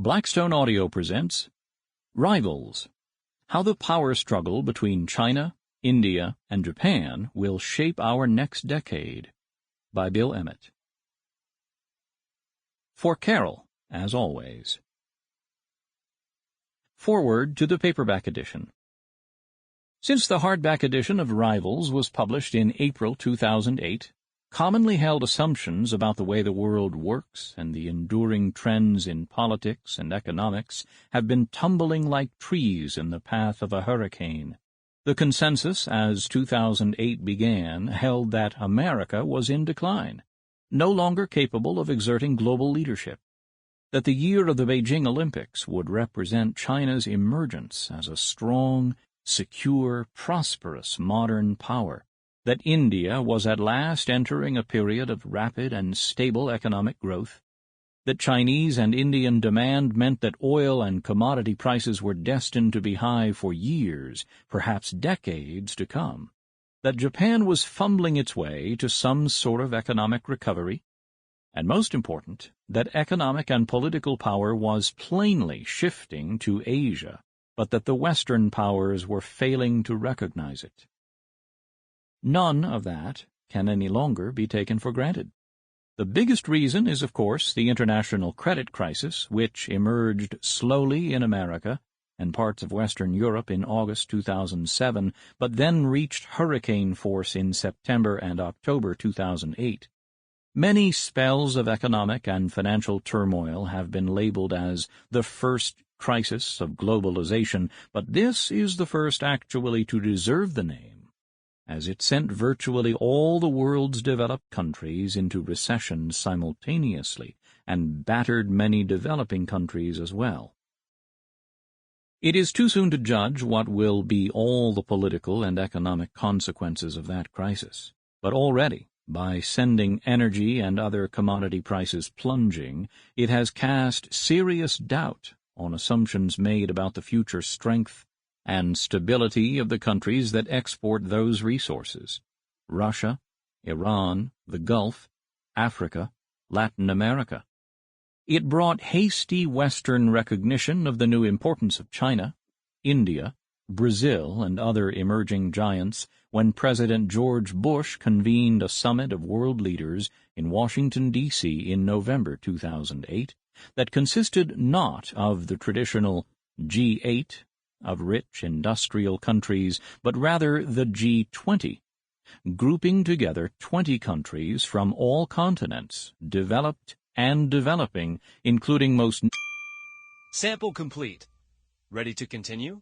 Blackstone Audio presents Rivals: How the Power Struggle Between China, India, and Japan Will Shape Our Next Decade, by Bill Emmott. For Carol, as always. Foreword to the paperback edition. Since the hardback edition of Rivals was published in April 2008, commonly held assumptions about the way the world works and the enduring trends in politics and economics have been tumbling like trees in the path of a hurricane. The consensus, as 2008 began, held that America was in decline, no longer capable of exerting global leadership, that the year of the Beijing Olympics would represent China's emergence as a strong, secure, prosperous modern power, that India was at last entering a period of rapid and stable economic growth, that Chinese and Indian demand meant that oil and commodity prices were destined to be high for years, perhaps decades to come, that Japan was fumbling its way to some sort of economic recovery, and most important, that economic and political power was plainly shifting to Asia, but that the Western powers were failing to recognize it. None of that can any longer be taken for granted. The biggest reason is, of course, the international credit crisis, which emerged slowly in America and parts of Western Europe in August 2007, but then reached hurricane force in September and October 2008. Many spells of economic and financial turmoil have been labeled as the first crisis of globalization, but this is the first actually to deserve the name, as it sent virtually all the world's developed countries into recession simultaneously and battered many developing countries as well. It is too soon to judge what will be all the political and economic consequences of that crisis, but already, by sending energy and other commodity prices plunging, it has cast serious doubt on assumptions made about the future strength and stability of the countries that export those resources: Russia, Iran, the Gulf, Africa, Latin America. It brought hasty Western recognition of the new importance of China, India, Brazil, and other emerging giants when President George Bush convened a summit of world leaders in Washington, D.C. in November 2008 that consisted not of the traditional G8 of rich industrial countries, but rather the G20, grouping together 20 countries from all continents, developed and developing, including most... Sample complete. Ready to continue?